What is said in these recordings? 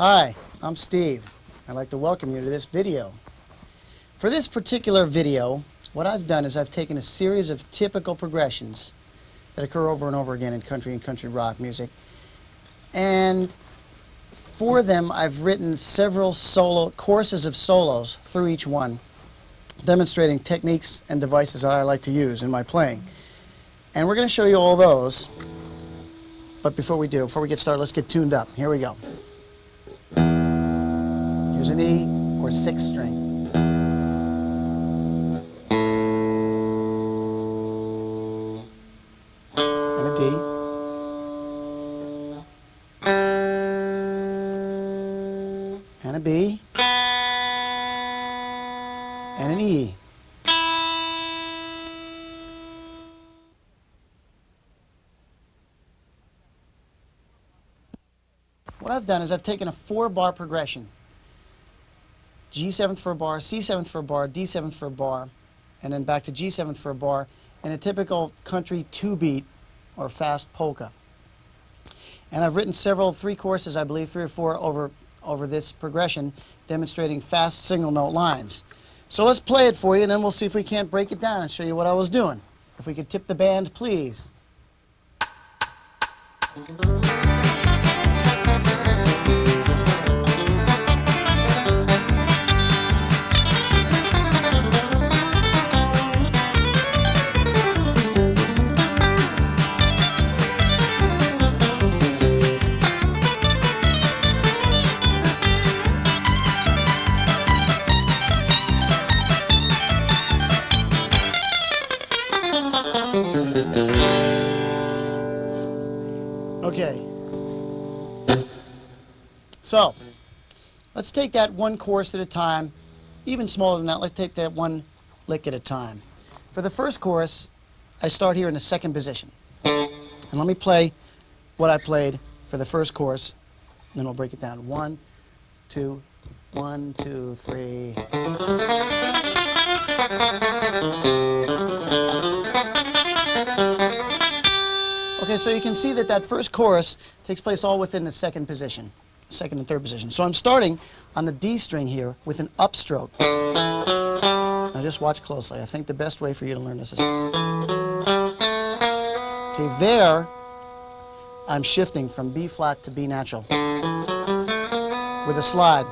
Hi, I'm Steve. I'd like to welcome you to this video. For this particular video, what I've done is I've taken a series of typical progressions that occur over and over again in country and country rock music, and for them I've written several courses of solos through each one, demonstrating techniques and devices that I like to use in my playing. And we're going to show you all those, but before we get started, let's get tuned up. Here we go. Here's an E or 6th string. And a D. And a B. And an E. What I've done is I've taken a 4-bar progression. G7th for a bar, C7th for a bar, D7th for a bar, and then back to G7th for a bar in a typical country 2-beat or fast polka. And I've written 3 courses, I believe 3 or 4 over this progression, demonstrating fast single note lines. So let's play it for you, and then we'll see if we can't break it down and show you what I was doing. If we could tip the band, please. Okay, so let's take that one course at a time, even smaller than that. Let's take that one lick at a time. For the first course, I start here in the 2nd position. And let me play what I played for the first course, and then we'll break it down. 1, 2, 1, 2, 3. Okay, so you can see that that first chorus takes place all within the 2nd position, 2nd and 3rd position. So I'm starting on the D string here with an upstroke. Now just watch closely. I think the best way for you to learn this is... Okay, there I'm shifting from B flat to B natural with a slide.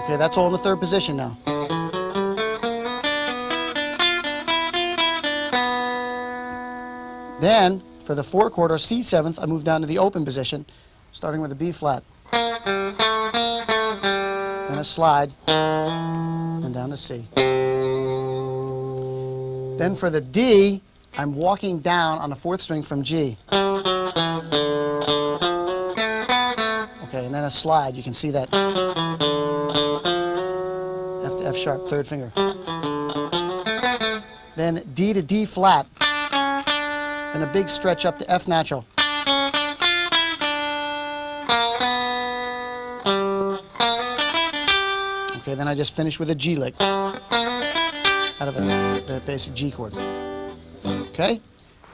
Okay, that's all in the 3rd position now. Then, for the 4-chord or C7th, I move down to the open position, starting with a B flat. Then a slide, and down to C. Then for the D, I'm walking down on the 4th string from G. Okay, and then a slide, you can see that. F to F sharp, 3rd finger. then D to D flat, then a big stretch up to F natural. Okay, then I just finish with a G lick out of a basic G chord. Okay,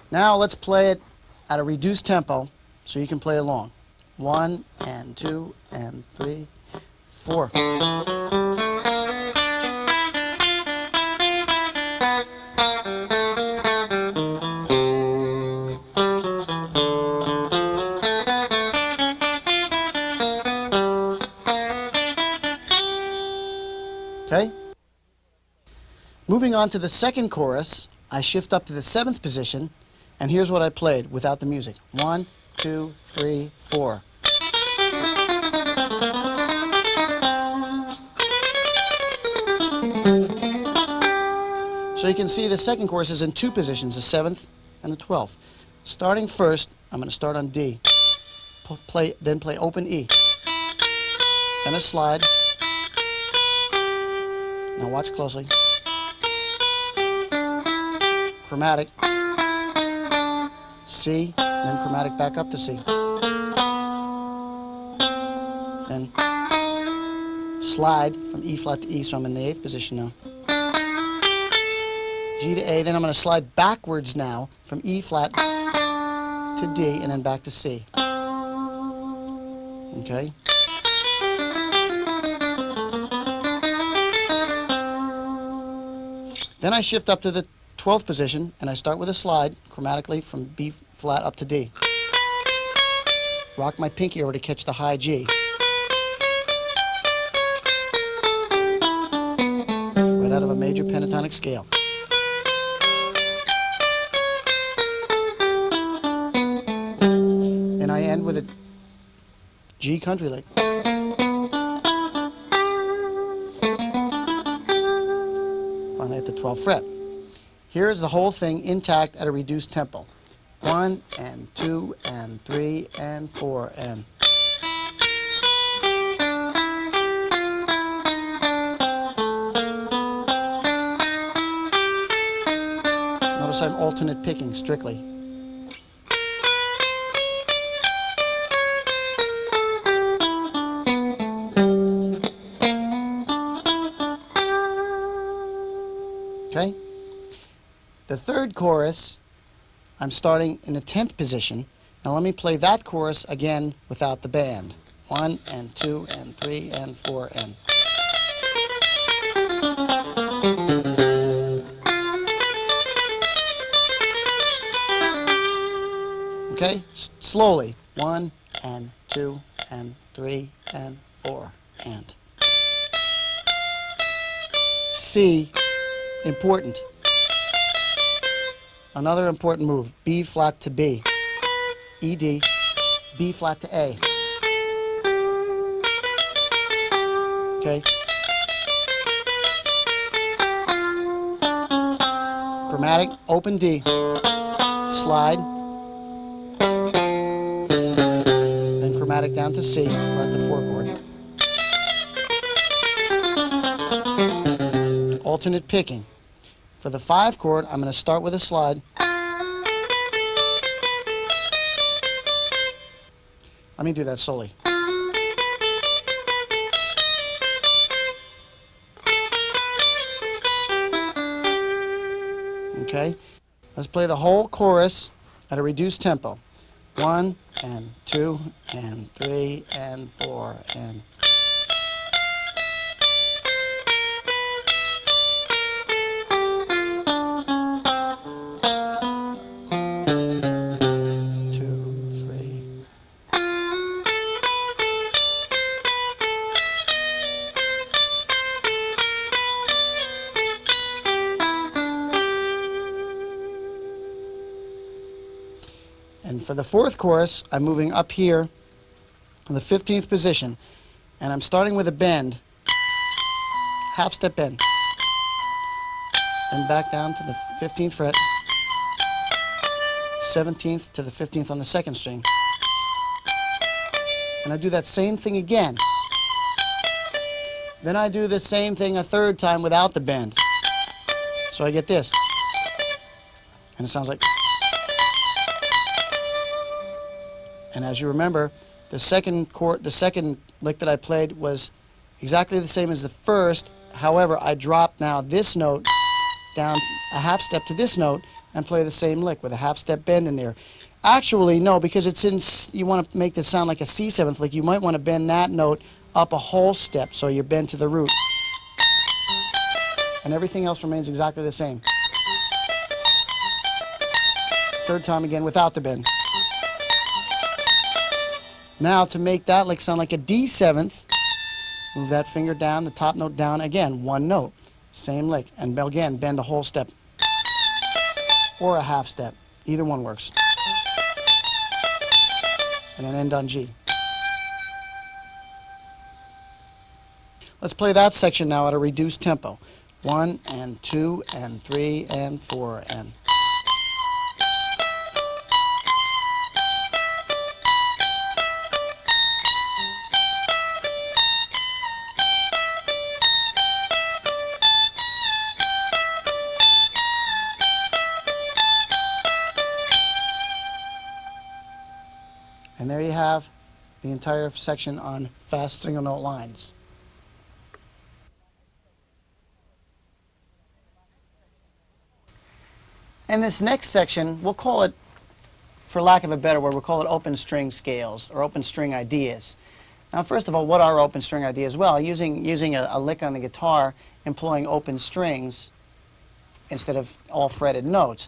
now let's play it at a reduced tempo so you can play along. 1 and 2 and 3, 4. Okay? Moving on to the second chorus, I shift up to the 7th position, and here's what I played without the music. 1, 2, 3, 4. So you can see the second chorus is in 2 positions, the 7th and the 12th. Starting first, I'm going to start on D, then play open E, then a slide. Now watch closely. Chromatic, C, then chromatic back up to C. Then slide from E flat to E, so I'm in the 8th position now. G to A, then I'm going to slide backwards now from E flat to D and then back to C. Okay? Then I shift up to the 12th position and I start with a slide chromatically from B flat up to D. Rock my pinky over to catch the high G. Right out of a major pentatonic scale. Then I end with a G country lick. Finally at the 12th fret. Here is the whole thing intact at a reduced tempo. 1 and 2 and 3 and 4 and. Notice I'm alternate picking strictly. Okay? The third chorus, I'm starting in the 10th position. Now let me play that chorus again without the band. 1 and 2 and 3 and 4 and. Okay? Slowly. 1 and 2 and 3 and 4 and. C, important. Another important move, B flat to B, E D, B flat to A. Okay? Chromatic, open D, slide, then chromatic down to C, we're at the 4 chord. Alternate picking. For the 5 chord, I'm going to start with a slide. Let me do that slowly. Okay? Let's play the whole chorus at a reduced tempo. 1 and 2 and 3 and 4 and. And for the 4th chorus, I'm moving up here in the 15th position, and I'm starting with a bend, half step bend, then back down to the 15th fret, 17th to the 15th on the 2nd string. And I do that same thing again. Then I do the same thing a 3rd time without the bend. So I get this. And it sounds like... And as you remember, the second lick that I played was exactly the same as the first. However, I dropped now this note down a half step to this note and play the same lick with a half step bend in there. Actually, no, because it's in, you want to make this sound like a C7th lick, you might want to bend that note up a whole step so you're bent to the root. And everything else remains exactly the same. Third time again without the bend. Now to make that lick sound like a D7th, move that finger down, the top note down, again, one note. Same lick, and again, bend a whole step. Or a half step, either one works. And then end on G. Let's play that section now at a reduced tempo. 1 and 2 and 3 and 4 and... And there you have the entire section on fast single note lines. In this next section, we'll call it, for lack of a better word, we'll call it open string scales or open string ideas. Now, first of all, what are open string ideas? Well, using a lick on the guitar, employing open strings instead of all fretted notes.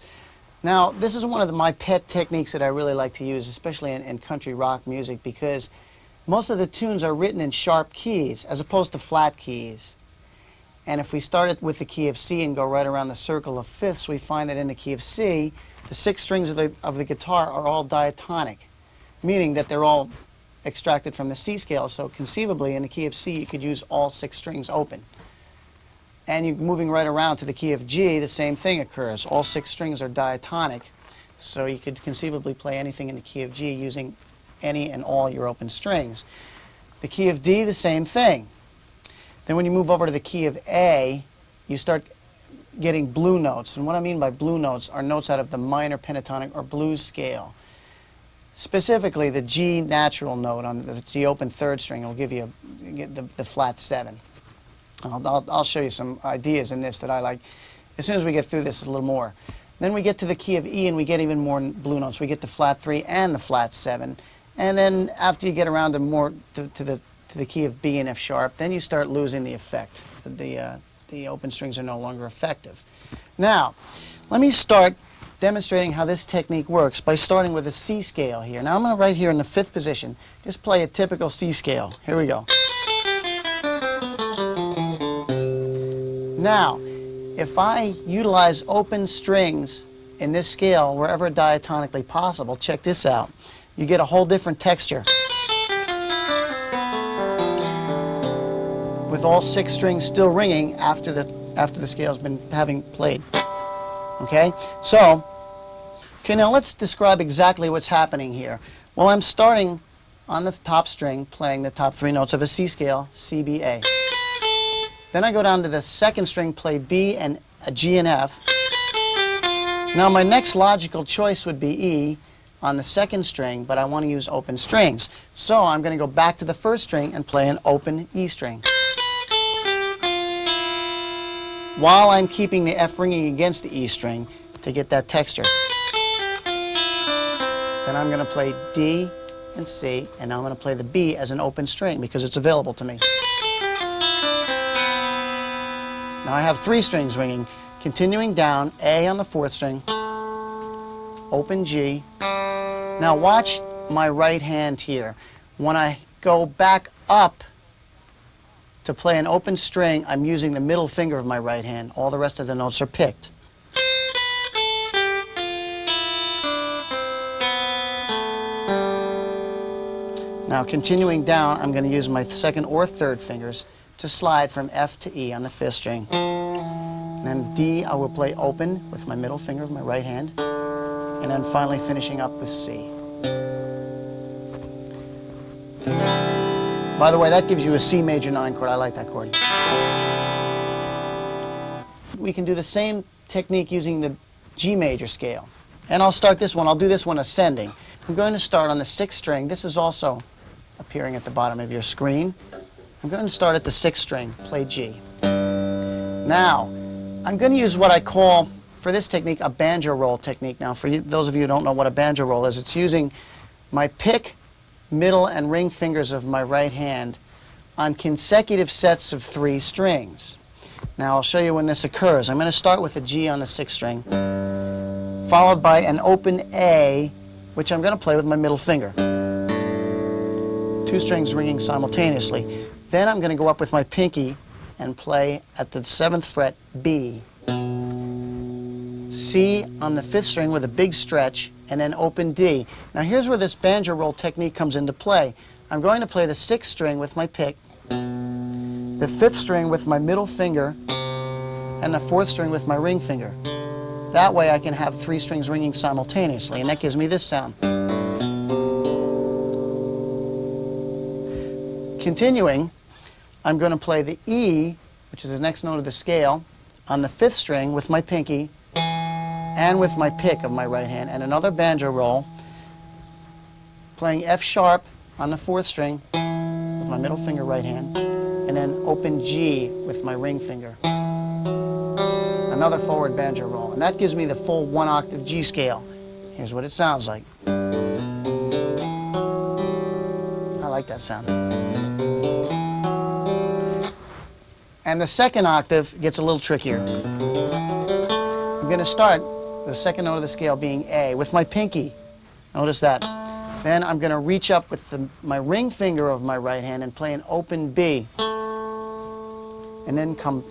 Now, this is one of my pet techniques that I really like to use, especially in country rock music, because most of the tunes are written in sharp keys as opposed to flat keys. And if we start it with the key of C and go right around the circle of fifths, we find that in the key of C, the 6 strings of the guitar are all diatonic, meaning that they're all extracted from the C scale. So conceivably, in the key of C, you could use all 6 strings open. And you're moving right around to the key of G, the same thing occurs. All 6 strings are diatonic, so you could conceivably play anything in the key of G using any and all your open strings. The key of D, the same thing. Then when you move over to the key of A, you start getting blue notes. And what I mean by blue notes are notes out of the minor pentatonic or blues scale. Specifically, the G natural note on the G open 3rd string will give you the flat 7. I'll show you some ideas in this that I like as soon as we get through this a little more. Then we get to the key of E and we get even more blue notes. We get the flat 3 and the flat 7. And then after you get around to more to the key of B and F sharp, then you start losing the effect. The open strings are no longer effective. Now, let me start demonstrating how this technique works by starting with a C scale here. Now I'm going to right here in the 5th position just play a typical C scale. Here we go. Now, if I utilize open strings in this scale wherever diatonically possible, check this out. You get a whole different texture. With all 6 strings still ringing after the scale's been having played. Okay? So, now let's describe exactly what's happening here. Well, I'm starting on the top string, playing the top 3 notes of a C scale, C, B, A. Then I go down to the 2nd string, play B and a G and F. Now my next logical choice would be E on the 2nd string, but I want to use open strings. So I'm going to go back to the 1st string and play an open E string, while I'm keeping the F ringing against the E string to get that texture. Then I'm going to play D and C, and I'm going to play the B as an open string because it's available to me. Now I have 3 strings ringing, continuing down, A on the 4th string, open G. Now watch my right hand here. When I go back up to play an open string, I'm using the middle finger of my right hand. All the rest of the notes are picked. Now continuing down, I'm going to use my 2nd or 3rd fingers to slide from F to E on the 5th string. And then D, I will play open with my middle finger of my right hand. And then finally finishing up with C. By the way, that gives you a C major 9 chord. I like that chord. We can do the same technique using G major scale. And I'll start this one, I'll do this one ascending. I'm going to start on the 6th string. This is also appearing at the bottom of your screen. I'm going to start at the 6th string, play G. Now, I'm going to use what I call, for this technique, a banjo roll technique. Now, for you, those of you who don't know what a banjo roll is, it's using my pick, middle, and ring fingers of my right hand on consecutive sets of 3 strings. Now, I'll show you when this occurs. I'm going to start with a G on the 6th string, followed by an open A, which I'm going to play with my middle finger. 2 strings ringing simultaneously. Then I'm going to go up with my pinky and play at the 7th fret B. C on the 5th string with a big stretch, and then open D. Now here's where this banjo roll technique comes into play. I'm going to play the 6th string with my pick, the 5th string with my middle finger, and the 4th string with my ring finger. That way I can have 3 strings ringing simultaneously, and that gives me this sound. Continuing, I'm going to play the E, which is the next note of the scale, on the 5th string with my pinky and with my pick of my right hand, and another banjo roll, playing F sharp on the 4th string with my middle finger right hand, and then open G with my ring finger. Another forward banjo roll, and that gives me the full 1 octave G scale. Here's what it sounds like. I like that sound. And the 2nd octave gets a little trickier. I'm going to start the 2nd note of the scale being A with my pinky. Notice that. Then I'm going to reach up with my ring finger of my right hand and play an open B. And then come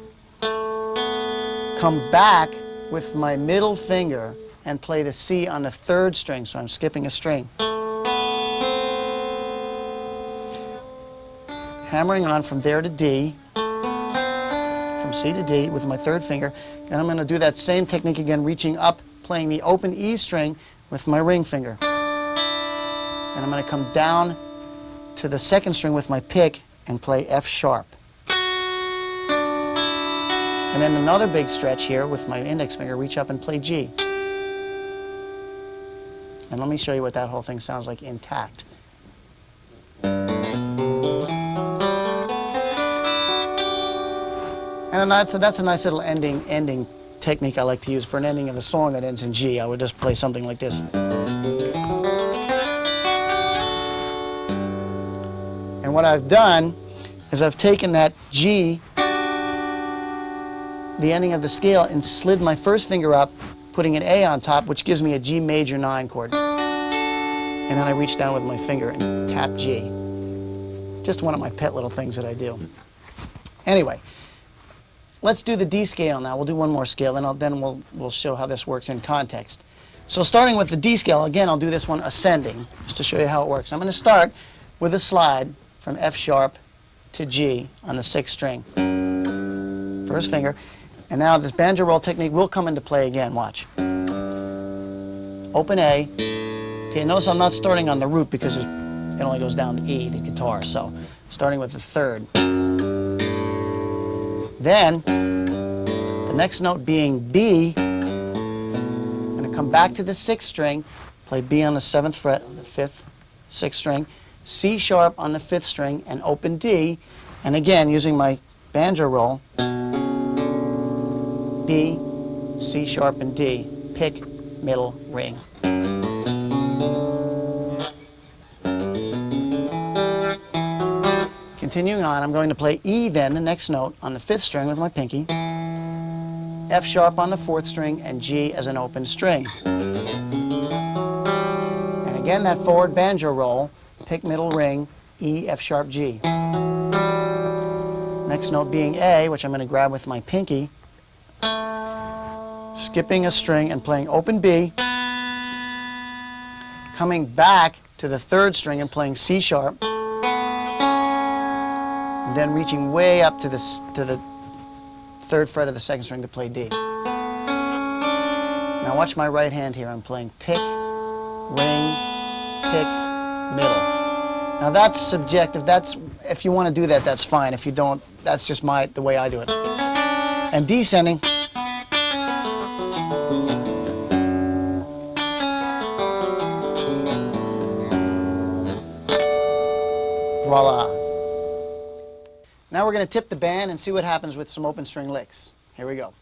back with my middle finger and play the C on the 3rd string, so I'm skipping a string. Hammering on from there to D, from C to D with my 3rd finger, and I'm going to do that same technique again, reaching up, playing the open E string with my ring finger. And I'm going to come down to the 2nd string with my pick and play F sharp. And then another big stretch here with my index finger, reach up and play G. And let me show you what that whole thing sounds like intact. And that's a nice little ending technique I like to use for an ending of a song that ends in G. I would just play something like this. And what I've done is I've taken that G, the ending of the scale, and slid my 1st finger up, putting an A on top, which gives me a G major 9 chord. And then I reach down with my finger and tap G. Just one of my pet little things that I do. Anyway, let's do the D scale now. We'll do one more scale, and then we'll show how this works in context. So starting with the D scale, again, I'll do this one ascending, just to show you how it works. I'm going to start with a slide from F sharp to G on the 6th string. 1st finger. And now this banjo roll technique will come into play again. Watch. Open A. Okay, notice I'm not starting on the root because it only goes down to E, the guitar. So starting with the 3rd. Then, the next note being B, I'm going to come back to the 6th string, play B on the 7th fret of the 5th, 6th string, C sharp on the 5th string, and open D. And again, using my banjo roll, B, C sharp, and D, pick, middle, ring. Continuing on, I'm going to play E then, the next note, on the 5th string with my pinky, F sharp on the 4th string, and G as an open string. And again, that forward banjo roll, pick, middle, ring, E, F sharp, G. Next note being A, which I'm going to grab with my pinky, skipping a string and playing open B, coming back to the 3rd string and playing C sharp, and then reaching way up to the 3rd fret of the 2nd string to play D. Now watch my right hand here. I'm playing pick, ring, pick, middle. Now that's subjective. That's, if you want to do that, that's fine. If you don't, that's just the way I do it. And descending, Voila. Now we're going to tip the band and see what happens with some open string licks. Here we go.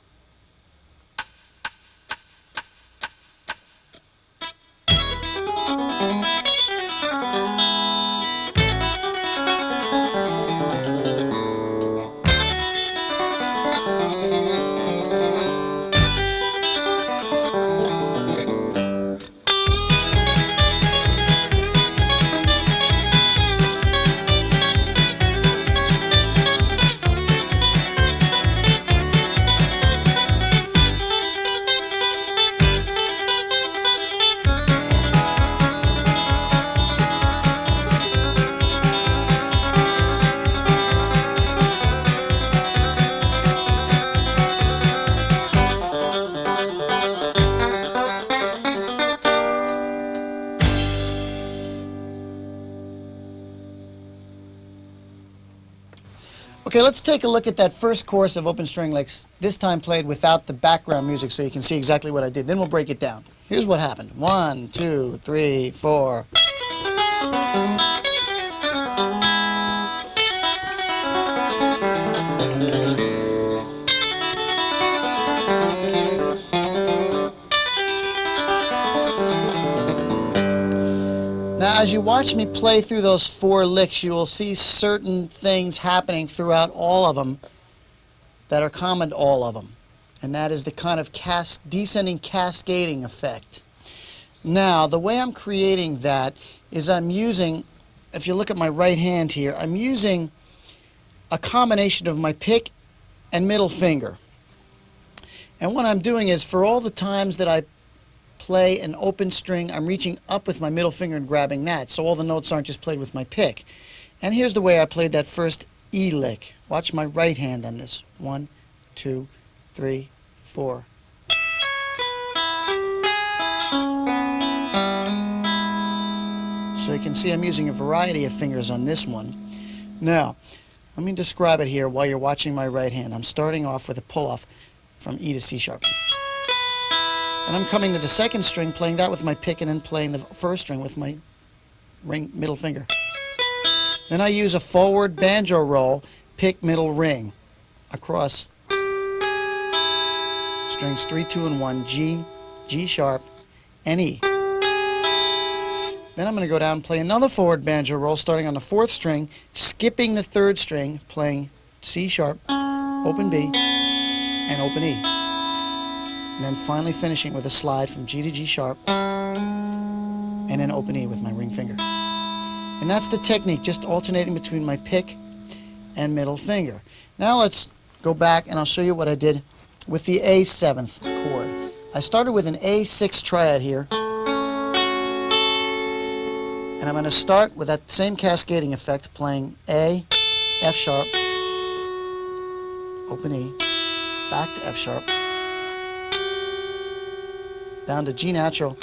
Okay, let's take a look at that first course of open string licks, this time played without the background music so you can see exactly what I did. Then we'll break it down. Here's what happened. 1, 2, 3, 4. Now, as you watch me play through those 4 licks, you will see certain things happening throughout all of them that are common to all of them. And that is the kind of descending cascading effect. Now, the way I'm creating that is I'm using, if you look at my right hand here, I'm using a combination of my pick and middle finger. And what I'm doing is, for all the times that I play an open string, I'm reaching up with my middle finger and grabbing that, so all the notes aren't just played with my pick. And here's the way I played that first E lick. Watch my right hand on this. 1, 2, 3, 4. So you can see I'm using a variety of fingers on this one. Now, let me describe it here while you're watching my right hand. I'm starting off with a pull-off from E to C sharp. And I'm coming to the second string, playing that with my pick, and then playing the first string with my middle finger. Then I use a forward banjo roll, pick, middle, ring, across strings 3, 2, and 1, G, G sharp, and E. Then I'm going to go down and play another forward banjo roll, starting on the 4th string, skipping the 3rd string, playing C sharp, open B, and open E. And then finally finishing with a slide from G to G sharp, and then open E with my ring finger. And that's the technique, just alternating between my pick and middle finger. Now let's go back and I'll show you what I did with the A 7th chord. I started with an A6 triad here, and I'm going to start with that same cascading effect, playing A, F sharp, open E, back to F sharp, down to G natural,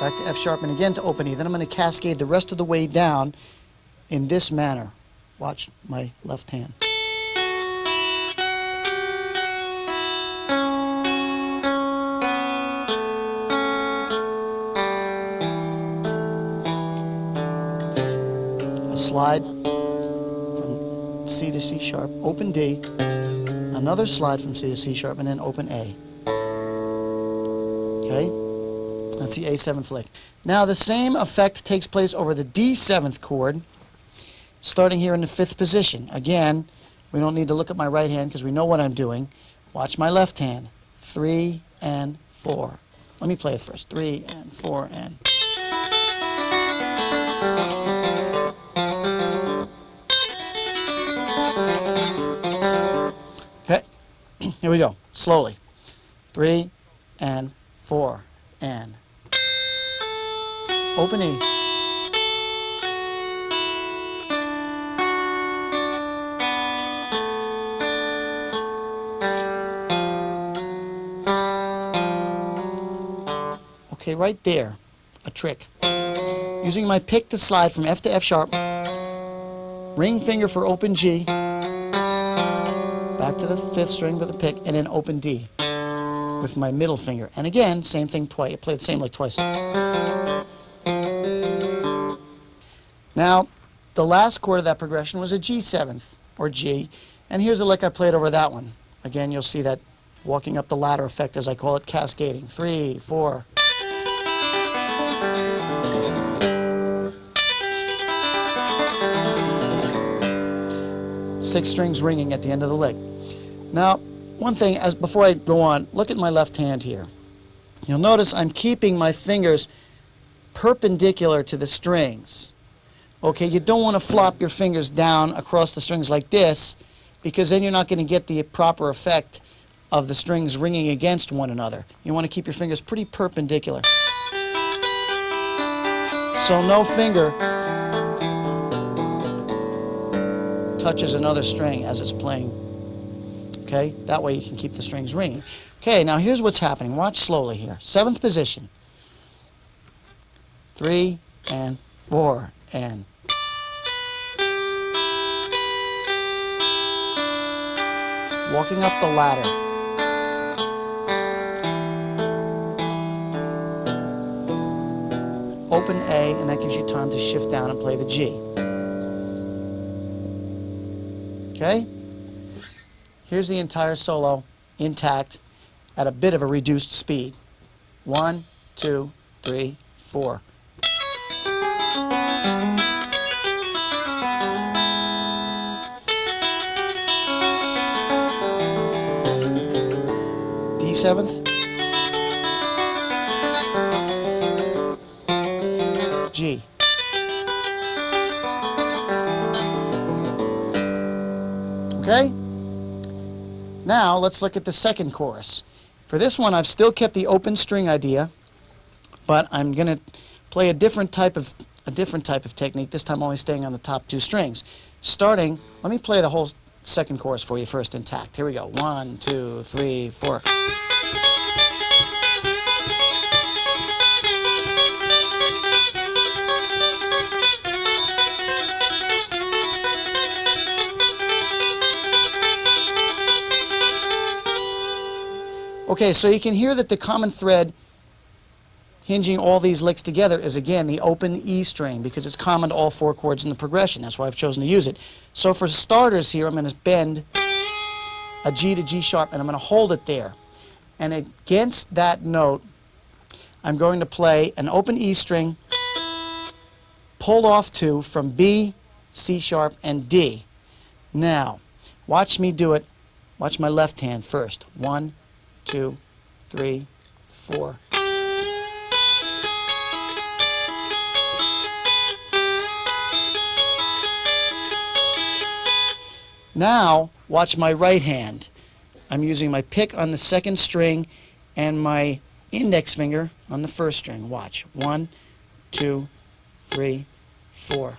back to F sharp, and again to open E. Then I'm going to cascade the rest of the way down in this manner. Watch my left hand. A slide from C to C sharp, open D, another slide from C to C sharp, and then open A. Okay, that's the A 7th lick. Now the same effect takes place over the D 7th chord, starting here in the 5th position. Again, we don't need to look at my right hand because we know what I'm doing. Watch my left hand. 3 and 4. Let me play it first. 3 and 4 and. Okay, here we go. Slowly. 3 and 4 and open E. Okay, right there, a trick. Using my pick to slide from F to F sharp, ring finger for open G, back to the 5th string for the pick, and then open D with my middle finger. And again, same thing twice. I play the same lick twice. Now, the last chord of that progression was a G7th, or G, and here's the lick I played over that one. Again, you'll see that walking up the ladder effect, as I call it, cascading. 3, 4. Six strings ringing at the end of the lick. Now, one thing, before I go on, look at my left hand here. You'll notice I'm keeping my fingers perpendicular to the strings. Okay, you don't want to flop your fingers down across the strings like this, because then you're not going to get the proper effect of the strings ringing against one another. You want to keep your fingers pretty perpendicular. So no finger touches another string as it's playing. Okay, that way you can keep the strings ringing. Okay, now here's what's happening. Watch slowly here. 7th position. 3 and 4 and. Walking up the ladder. Open A, and that gives you time to shift down and play the G. Okay? Here's the entire solo intact at a bit of a reduced speed. 1, 2, 3, 4. D7th, G. Okay? Now let's look at the second chorus. For this one, I've still kept the open string idea, but I'm going to play a different type of technique, this time only staying on the top 2 strings. Starting, let me play the whole second chorus for you first intact. Here we go. 1, 2, 3, 4. Okay, so you can hear that the common thread hinging all these licks together is, again, the open E string, because it's common to all 4 chords in the progression. That's why I've chosen to use it. So for starters here, I'm going to bend a G to G sharp, and I'm going to hold it there. And against that note, I'm going to play an open E string pulled off 2 from B, C sharp, and D. Now, watch me do it. Watch my left hand first. 1, 2, 3, 4. Now, watch my right hand. I'm using my pick on the second string and my index finger on the first string. Watch. 1, 2, 3, 4.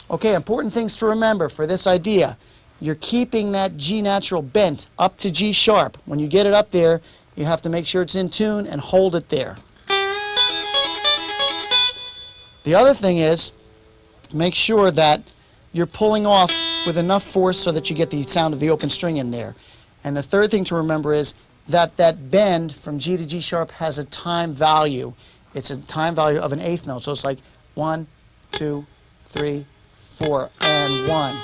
Okay, important things to remember for this idea. You're keeping that G natural bent up to G sharp. When you get it up there, you have to make sure it's in tune and hold it there. The other thing is, make sure that you're pulling off with enough force so that you get the sound of the open string in there. And the third thing to remember is that that bend from G to G sharp has a time value. It's a time value of an eighth note. So it's like 1, 2, 3, 4, and 1.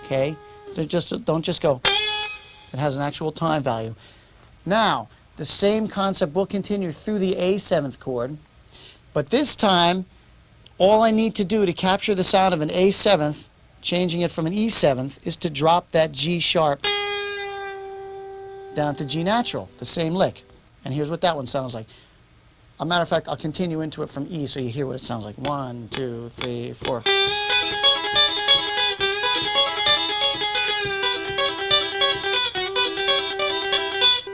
Okay? Don't just go. It has an actual time value. Now, the same concept will continue through the A7th chord, but this time, all I need to do to capture the sound of an A7th, changing it from an E7th, is to drop that G sharp down to G natural, the same lick. And here's what that one sounds like. As a matter of fact, I'll continue into it from E so you hear what it sounds like. 1, 2, 3, 4.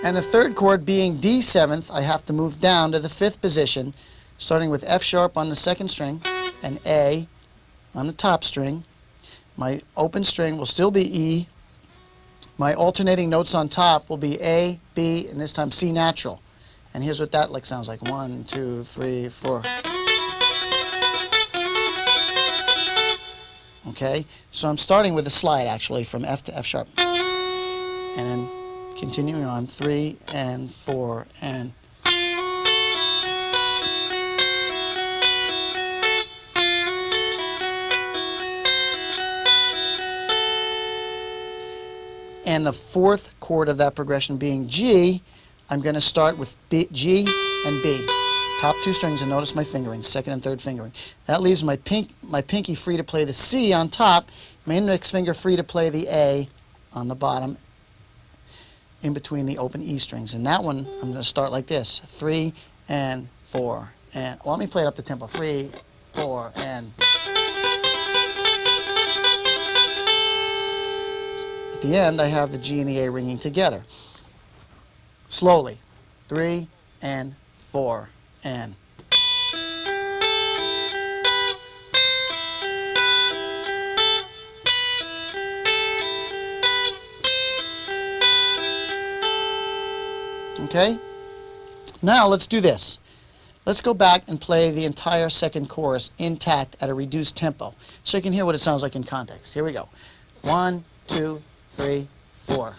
And the third chord being D7th, I have to move down to the 5th position, starting with F sharp on the second string and A on the top string. My open string will still be E. My alternating notes on top will be A, B, and this time C natural. And here's what that lick sounds like. 1, 2, 3, 4. Okay, so I'm starting with a slide actually from F to F sharp. And then Continuing on, 3 and 4 and. And the fourth chord of that progression being G, I'm going to start with B, G and B. Top two strings, and notice my fingering, second and third fingering. That leaves my pinky free to play the C on top, my index finger free to play the A on the bottom, in between the open E strings. And that one, I'm going to start like this, 3 and 4 and, well, let me play it up the tempo, 3, 4 and. At the end, I have the G and the A ringing together. Slowly, 3 and 4 and. Okay? Now let's do this. Let's go back and play the entire second chorus intact at a reduced tempo so you can hear what it sounds like in context. Here we go. 1, 2, 3, 4.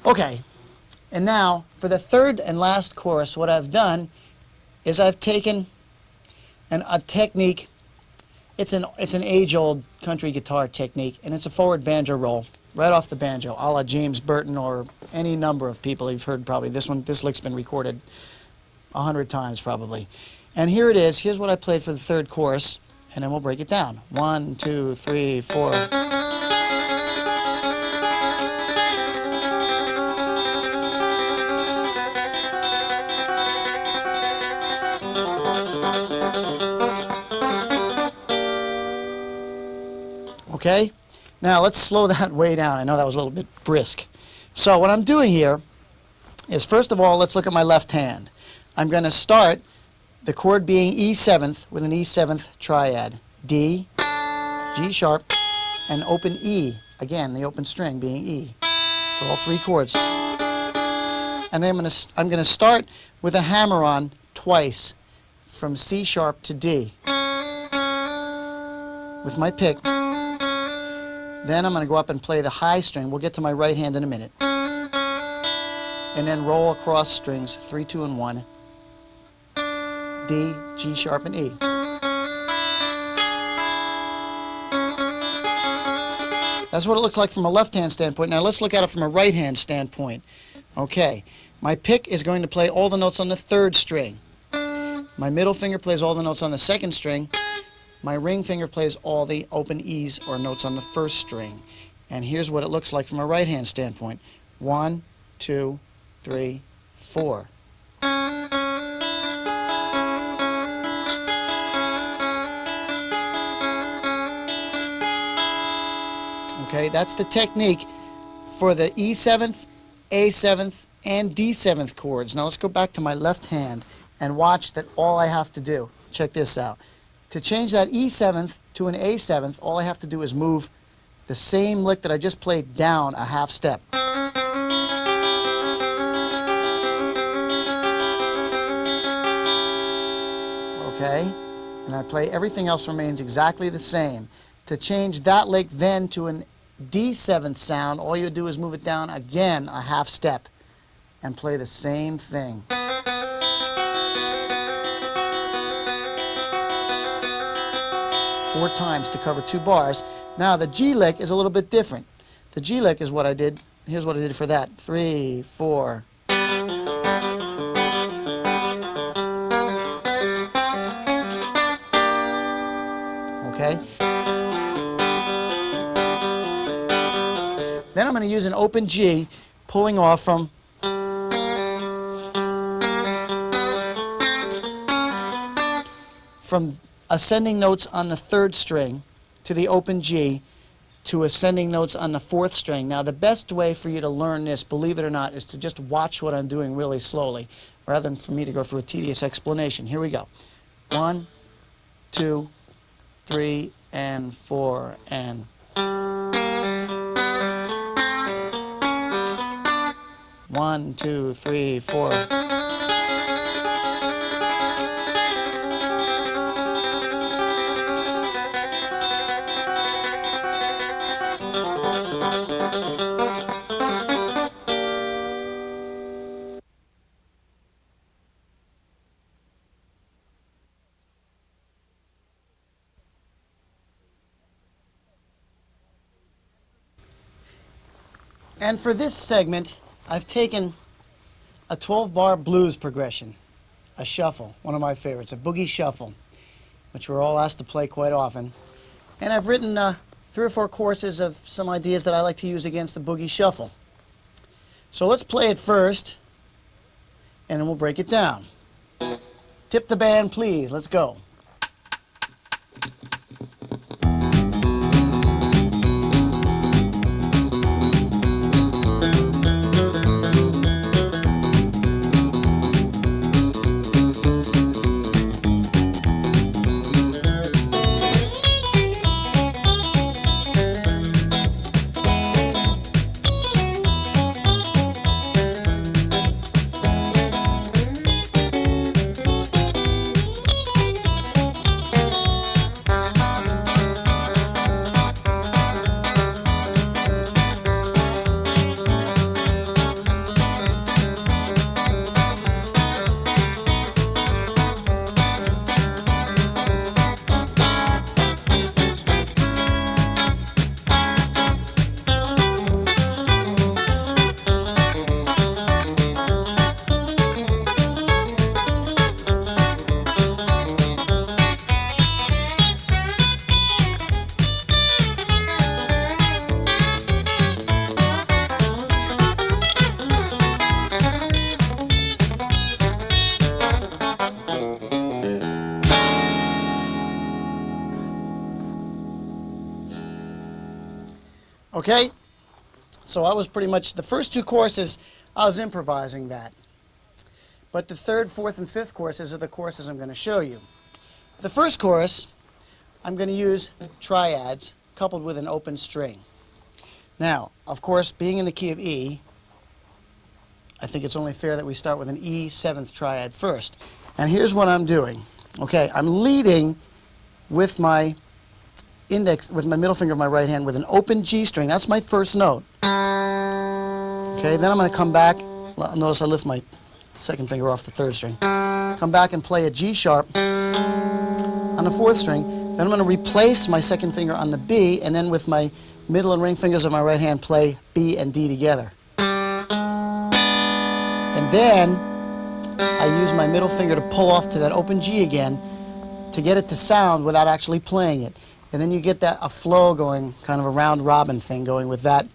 Okay, and now for the third and last chorus, what I've done is I've taken a technique. It's an age-old country guitar technique, and it's a forward banjo roll right off the banjo, a la James Burton or any number of people you've heard probably. This lick's been recorded 100 times probably. And here it is. Here's what I played for the third chorus, and then we'll break it down. 1, 2, 3, 4. Okay, now let's slow that way down. I know that was a little bit brisk. So what I'm doing here is, first of all, let's look at my left hand. I'm going to start the chord being E7th with an E7th triad. D, G sharp, and open E. Again, the open string being E for all three chords. And then I'm going to start with a hammer-on twice from C sharp to D with my pick. Then I'm going to go up and play the high string. We'll get to my right hand in a minute. And then roll across strings, 3, 2, and 1. D, G sharp, and E. That's what it looks like from a left-hand standpoint. Now let's look at it from a right-hand standpoint. Okay, my pick is going to play all the notes on the third string. My middle finger plays all the notes on the second string. My ring finger plays all the open E's or notes on the first string. And here's what it looks like from a right-hand standpoint. 1, 2, 3, 4. Okay, that's the technique for the E7th, A7th, and D7th chords. Now let's go back to my left hand and watch that all I have to do. Check this out. To change that E7th to an A7th, all I have to do is move the same lick that I just played down a half step. Okay? And I play, everything else remains exactly the same. To change that lick then to an D7th sound, all you do is move it down again a half step and play the same thing. 4 times to cover 2 bars. Now the G lick is a little bit different. The G lick is what I did. Here's what I did for that. 3, 4. Okay. Then I'm going to use an open G, pulling off from ascending notes on the third string to the open G to ascending notes on the fourth string. Now the best way for you to learn this, believe it or not, is to just watch what I'm doing really slowly rather than for me to go through a tedious explanation. Here we go. 1, 2, 3, and 4, and 1, 2, 3, 4. And for this segment, I've taken a 12-bar blues progression, a shuffle, one of my favorites, a boogie shuffle, which we're all asked to play quite often. And I've written 3 or 4 courses of some ideas that I like to use against the boogie shuffle. So let's play it first, and then we'll break it down. Tip the band, please. Let's go. Okay, so I was pretty much, the first 2 courses, I was improvising that. But the 3rd, 4th, and 5th courses are the courses I'm going to show you. The first chorus, I'm going to use triads coupled with an open string. Now, of course, being in the key of E, I think it's only fair that we start with an E 7th triad first. And here's what I'm doing. Okay, I'm leading with my index, with my middle finger of my right hand with an open G string. That's my first note. Okay, then I'm going to come back. Notice I lift my second finger off the 3rd string. Come back and play a G sharp on the 4th string. Then I'm going to replace my second finger on the B, and then with my middle and ring fingers of my right hand play B and D together. And then I use my middle finger to pull off to that open G again to get it to sound without actually playing it. And then you get that a flow going, kind of a round robin thing going with that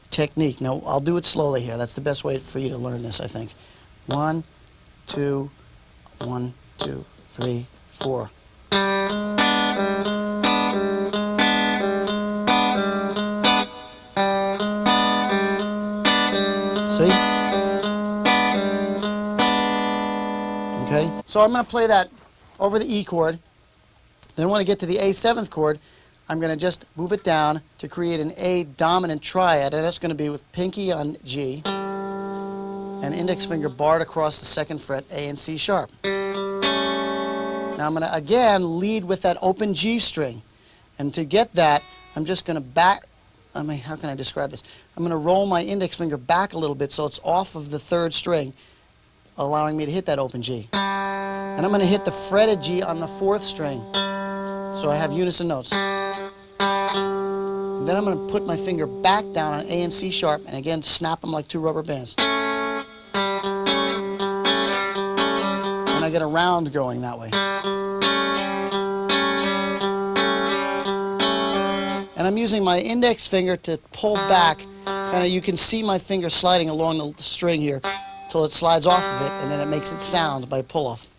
technique. Now I'll do it slowly here. That's the best way for you to learn this, I think. 1, 2, 1, 2, 3, 4. See? Okay. So I'm going to play that over the E chord. Then when I get to the A 7th chord, I'm going to just move it down to create an A dominant triad, and that's going to be with pinky on G and index finger barred across the 2nd fret, A and C sharp. Now I'm going to again lead with that open G string, and to get that, I'm just going to how can I describe this? I'm going to roll my index finger back a little bit so it's off of the 3rd string, allowing me to hit that open G. And I'm going to hit the fretted G on the 4th string. So I have unison notes. And then I'm going to put my finger back down on A and C sharp and again snap them like 2 rubber bands. And I get a round going that way. And I'm using my index finger to pull back. Kind of, you can see my finger sliding along the string here until it slides off of it, and then it makes it sound by pull off.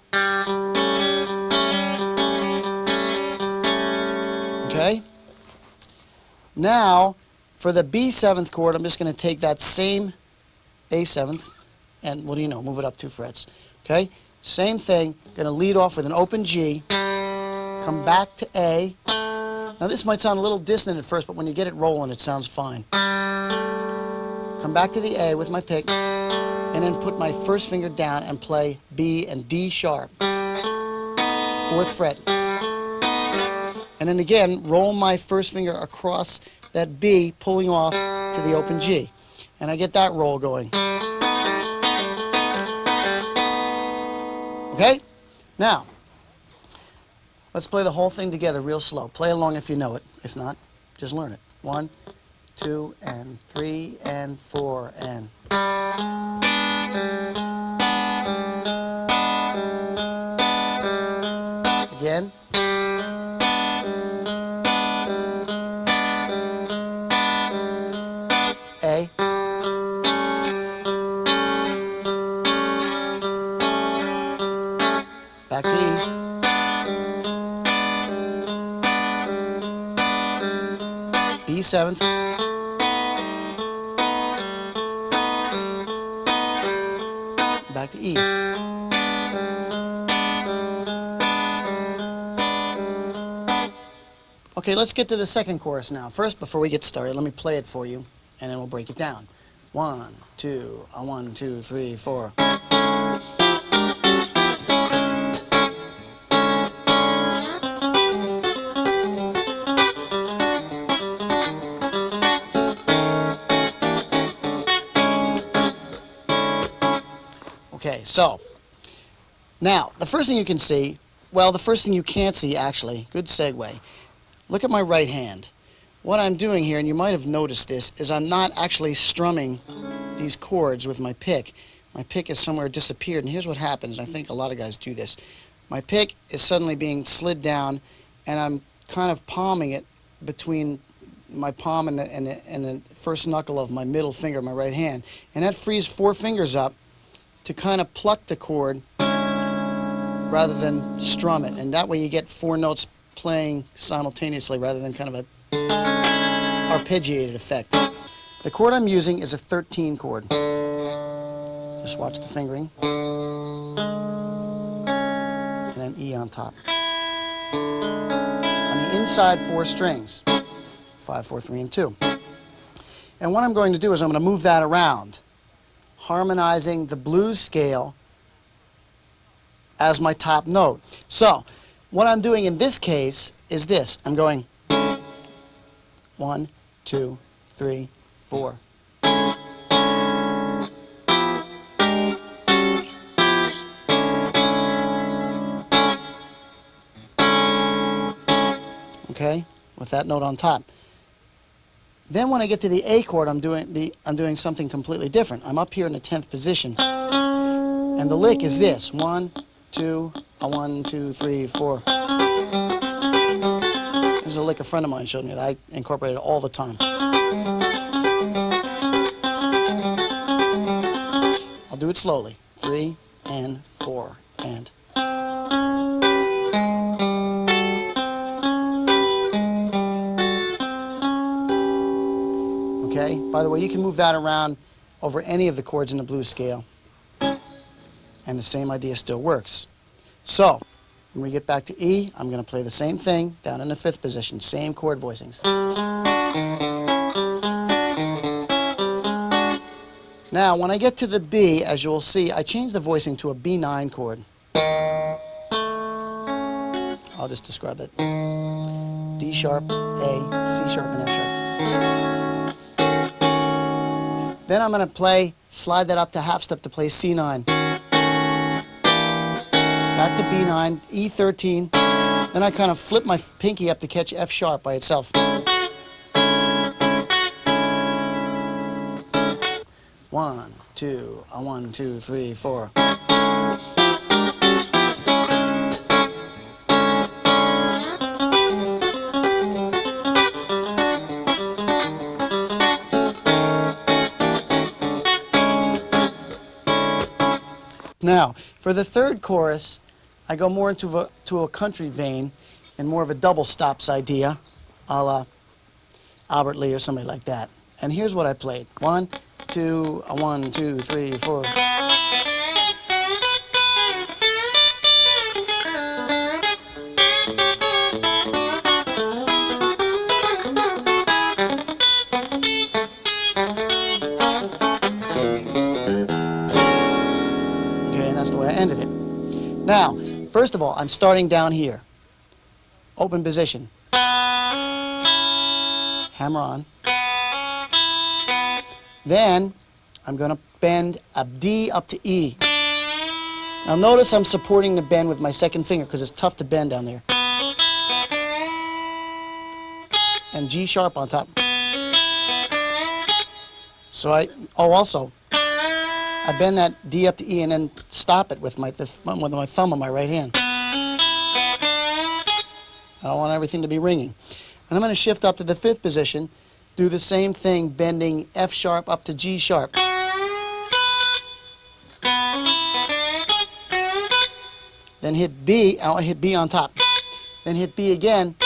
Okay? Now, for the B 7th chord, I'm just going to take that same A 7th and, what do you know, move it up 2 frets. Okay? Same thing, going to lead off with an open G, come back to A. Now this might sound a little dissonant at first, but when you get it rolling, it sounds fine. Come back to the A with my pick, and then put my first finger down and play B and D sharp, 4th fret. And then again, roll my first finger across that B, pulling off to the open G. And I get that roll going. Okay? Now, let's play the whole thing together real slow. Play along if you know it. If not, just learn it. 1, 2, and 3, and 4, and... Again. A. Back to E. B 7th. Back to E. Okay, let's get to the second chorus now. First, before we get started, let me play it for you, and then we'll break it down. 1, 2, 1, 2, 3, 4. Okay, so now the first thing you can see, well, the first thing you can't see actually, good segue. Look at my right hand. What I'm doing here, and you might have noticed this, is I'm not actually strumming these chords with my pick. My pick has somewhere disappeared, and here's what happens, and I think a lot of guys do this. My pick is suddenly being slid down, and I'm kind of palming it between my palm and the first knuckle of my middle finger, my right hand. And that frees 4 fingers up to kind of pluck the chord rather than strum it. And that way you get 4 notes playing simultaneously rather than kind of a arpeggiated effect. The chord I'm using is a 13 chord. Just watch the fingering. And then E on top. On the inside 4 strings. 5, 4, 3, and 2. And what I'm going to do is I'm going to move that around, harmonizing the blues scale as my top note. So, what I'm doing in this case is this. I'm going 1, 2, 3, 4. Okay, with that note on top. Then when I get to the A chord, I'm doing something completely different. I'm up here in the 10th position, and the lick is this: 1, 2, 1, 2, 3, 4. This is a lick a friend of mine showed me that I incorporated all the time. I'll do it slowly. 3 and 4 and. Okay? By the way, you can move that around over any of the chords in the blues scale, and the same idea still works. So, when we get back to E, I'm going to play the same thing down in the 5th position, same chord voicings. Now, when I get to the B, as you'll see, I change the voicing to a B9 chord. I'll just describe that. D sharp, A, C sharp, and F sharp. Then I'm going to slide that up to half step to play C9. Back to B9, E13. Then I kind of flip my pinky up to catch F sharp by itself. 1, 2, 1, 2, 3, 4. Now, for the third chorus, I go more into a country vein and more of a double stops idea, a la Albert Lee or somebody like that. And here's what I played. 1, 2, 1, 2, 3, 4. that's the way I ended it. Now, first of all, I'm starting down here. Open position. Hammer on. Then I'm going to bend a D up to E. Now notice I'm supporting the bend with my second finger because it's tough to bend down there. And G sharp on top. So also, I bend that D up to E and then stop it with my thumb on my right hand. I don't want everything to be ringing. And I'm going to shift up to the fifth position, do the same thing, bending F sharp up to G sharp. Then hit B, I'll hit B on top. Then hit B again,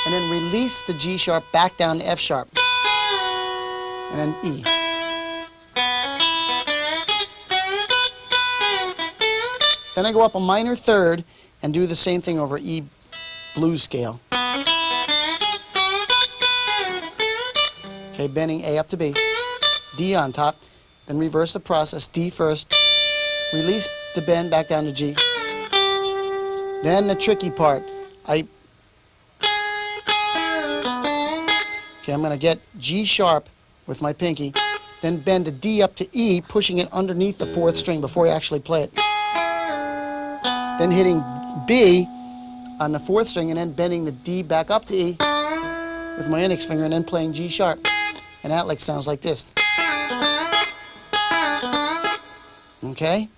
and then release the G sharp back down to F sharp. And then E. Then I go up a minor third and do the same thing over E blues scale. Okay, bending A up to B, D on top, then reverse the process, D first, release the bend back down to G. Then the tricky part, I'm going to get G sharp with my pinky, then bend a D up to E, pushing it underneath the fourth string before I actually play it. Then hitting B on the fourth string and then bending the D back up to E with my index finger and then playing G sharp. And that lick sounds like this. Okay?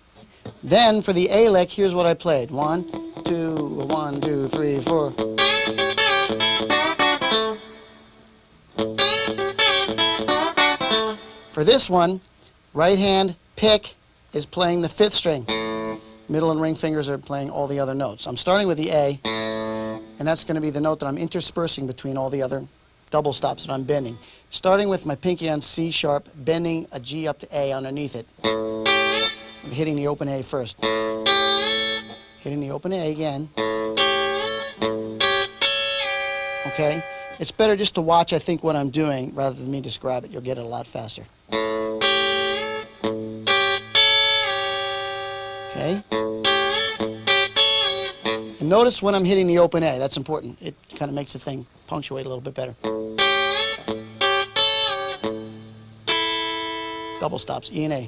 Then for the A lick, here's what I played. 1, 2, 1, 2, 3, 4. For this one, right hand pick is playing the fifth string. Middle and ring fingers are playing all the other notes. I'm starting with the A, and that's going to be the note that I'm interspersing between all the other double stops that I'm bending. Starting with my pinky on C sharp, bending a G up to A underneath it. Hitting the open A first. Hitting the open A again. Okay? It's better just to watch, I think, what I'm doing rather than me describe it. You'll get it a lot faster. Okay? And notice when I'm hitting the open A. That's important. It kind of makes the thing punctuate a little bit better. Double stops, E and A.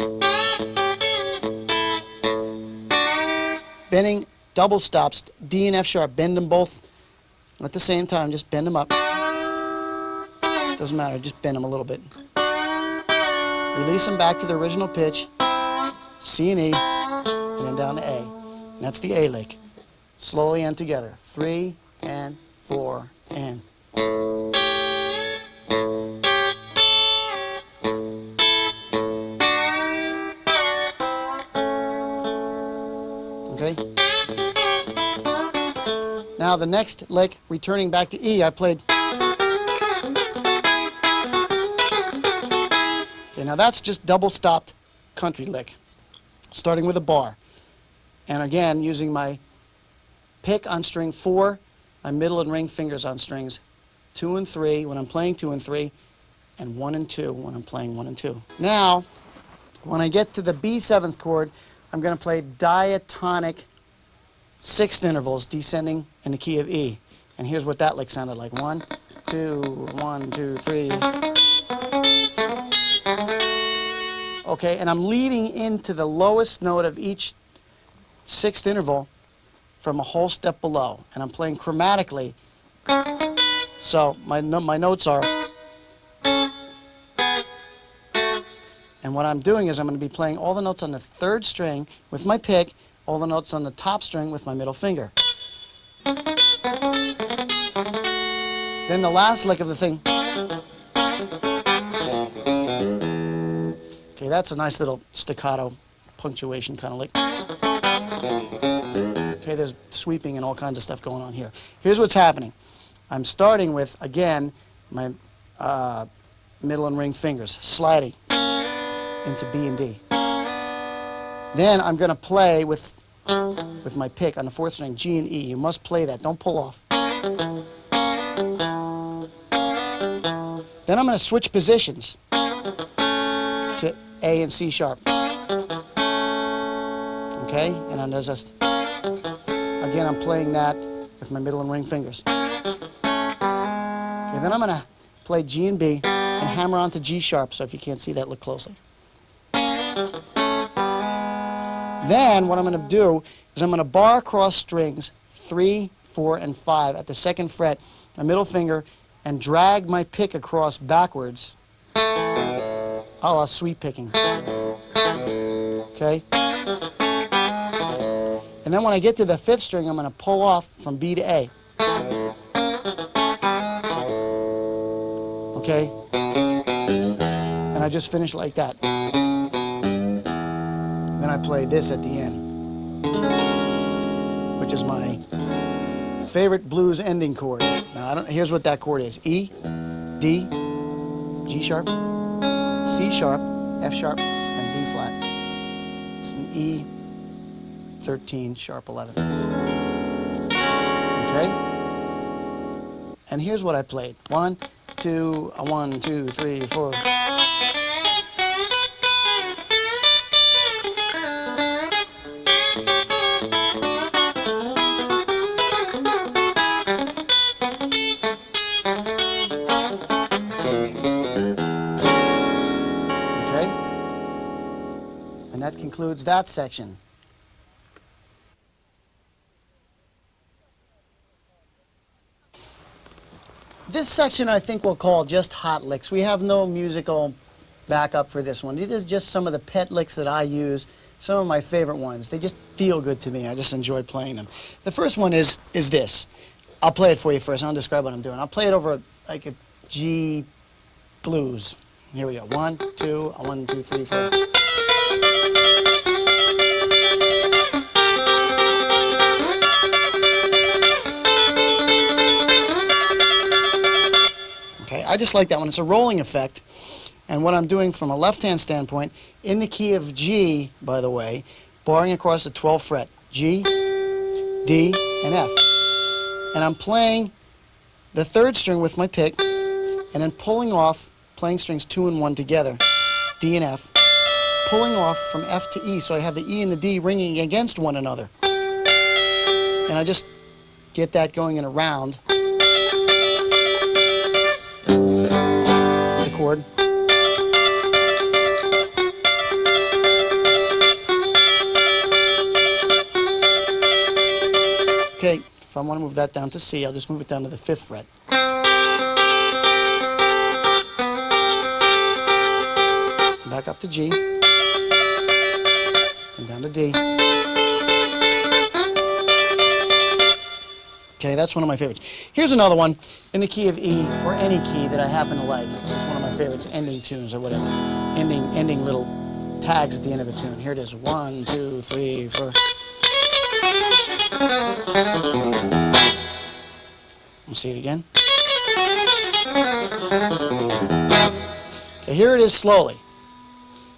Bending double stops, D and F sharp. Bend them both at the same time. Just bend them up. Doesn't matter, just bend them a little bit. Release them back to the original pitch. C and E, and then down to A. And that's the A lick. Slowly and together. 3 and 4 and. Okay? Now the next lick, returning back to E, I played. Okay, now that's just double stopped country lick, starting with a bar. And again, using my pick on string 4, my middle and ring fingers on strings 2 and 3 when I'm playing 2 and 3, and 1 and 2 when I'm playing 1 and 2. Now, when I get to the B7th chord, I'm going to play diatonic sixth intervals descending in the key of E. And here's what that lick sounded like. 1, 2, 1, 2, 3. Okay, and I'm leading into the lowest note of each sixth interval from a whole step below. And I'm playing chromatically. So my notes are. And what I'm doing is I'm going to be playing all the notes on the third string with my pick, all the notes on the top string with my middle finger. Then the last lick of the thing. Okay, that's a nice little staccato punctuation kind of lick. Okay, there's sweeping and all kinds of stuff going on here. Here's what's happening. I'm starting with, again, my middle and ring fingers, sliding into B and D. Then I'm going to play with my pick on the fourth string, G and E. You must play that. Don't pull off. Then I'm going to switch positions to A and C sharp. Okay, and then there's just, again, I'm playing that with my middle and ring fingers. Okay, then I'm gonna play G and B and hammer onto G sharp, so if you can't see that, look closely. Then what I'm gonna do is I'm gonna bar across strings 3, 4, and 5 at the 2nd fret, my middle finger, and drag my pick across backwards, a la sweep picking. Okay? And then when I get to the 5th string, I'm going to pull off from B to A. Okay? And I just finish like that. Then I play this at the end, which is my favorite blues ending chord. Now, here's what that chord is. E, D, G sharp, C sharp, F sharp, and B flat. It's an E, 13, sharp 11. Okay? And here's what I played. 1, 2, 1, 2, 3, 4. Okay? And that concludes that section. This section I think we'll call just hot licks. We have no musical backup for this one. These are just some of the pet licks that I use, some of my favorite ones. They just feel good to me. I just enjoy playing them. The first one is this. I'll play it for you first. I'll describe what I'm doing. I'll play it over like a G blues. Here we go. 1, 2, 1, 2, 3, 4. Okay, I just like that one. It's a rolling effect. And what I'm doing from a left-hand standpoint, in the key of G, by the way, barring across the 12th fret, G, D, and F. And I'm playing the 3rd string with my pick, and then pulling off, playing strings 2 and 1 together, D and F, pulling off from F to E, so I have the E and the D ringing against one another. And I just get that going in a round. It's the chord. Okay, if I want to move that down to C, I'll just move it down to the 5th fret. Back up to G, and down to D. Okay, that's one of my favorites. Here's another one in the key of E, or any key that I happen to like. It's just one of my favorites, ending tunes or whatever. Ending little tags at the end of a tune. Here it is. 1, 2, 3, 4. We'll see it again. Okay, here it is slowly.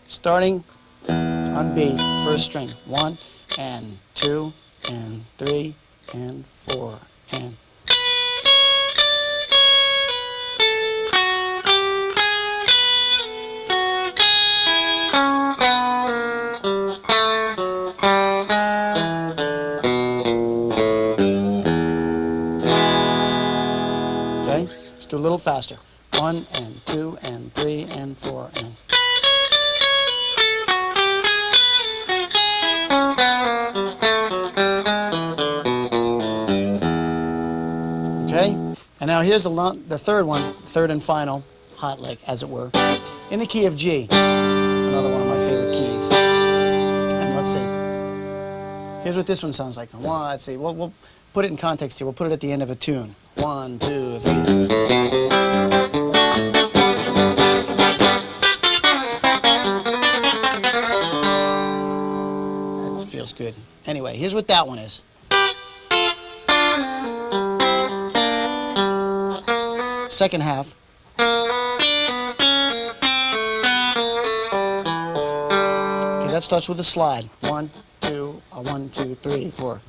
Starting on B, 1st string. 1 and 2 and 3 and 4 and. Okay, let's do a little faster. 1 and 2 and 3 and 4 and. Okay, and now here's the 3rd one, 3rd and final hot lick, as it were, in the key of G, another one of my favorite keys. And let's see, here's what this one sounds like. Let's see, we'll put it in context here. We'll put it at the end of a tune. 1, 2, 3. That feels good. Anyway, here's what that one is. Second half. Okay, that starts with a slide. 1, 2, 1, 2, 3, 4.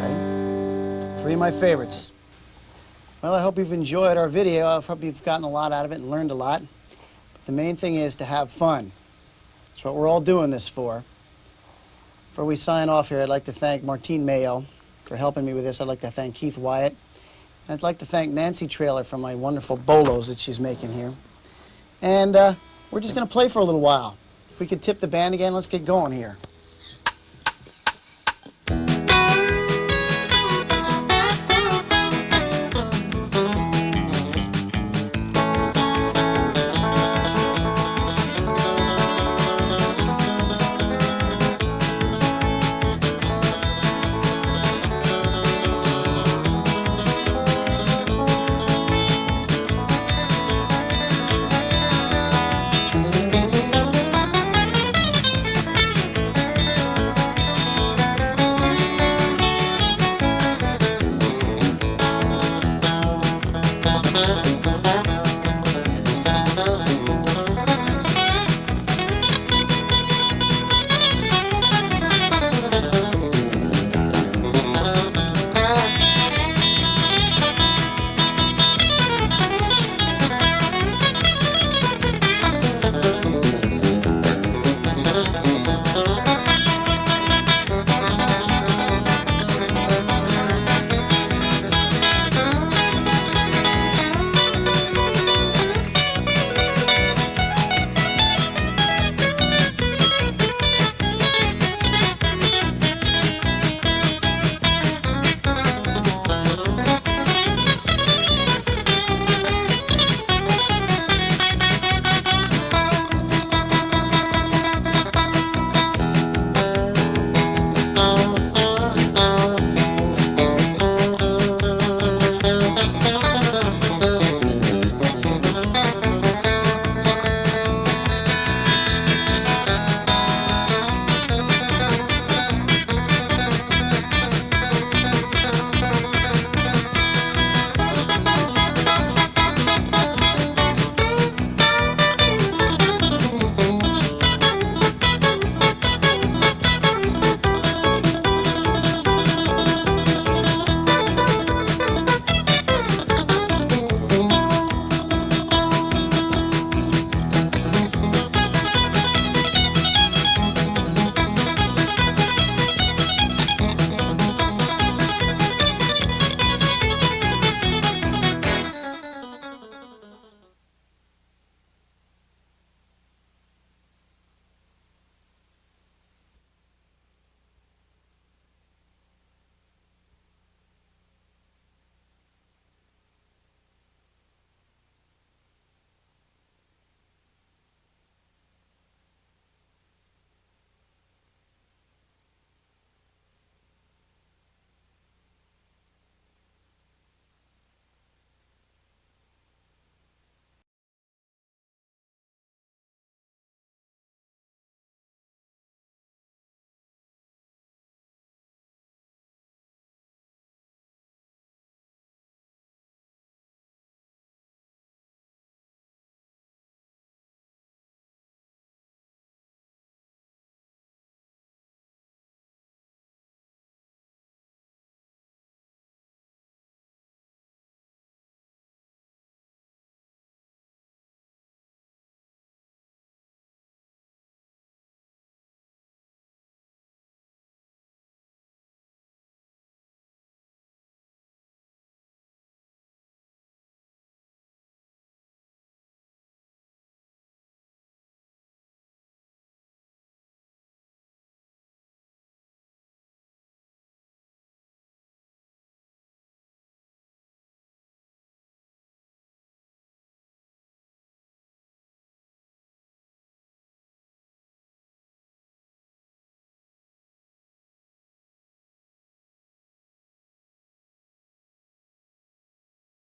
Okay. 3 of my favorites. Well, I hope you've enjoyed our video. I hope you've gotten a lot out of it and learned a lot. But the main thing is to have fun. That's what we're all doing this for. Before we sign off here, I'd like to thank Martine Mayo for helping me with this. I'd like to thank Keith Wyatt. And I'd like to thank Nancy Trailer for my wonderful bolos that she's making here. And we're just going to play for a little while. If we could tip the band again, let's get going here.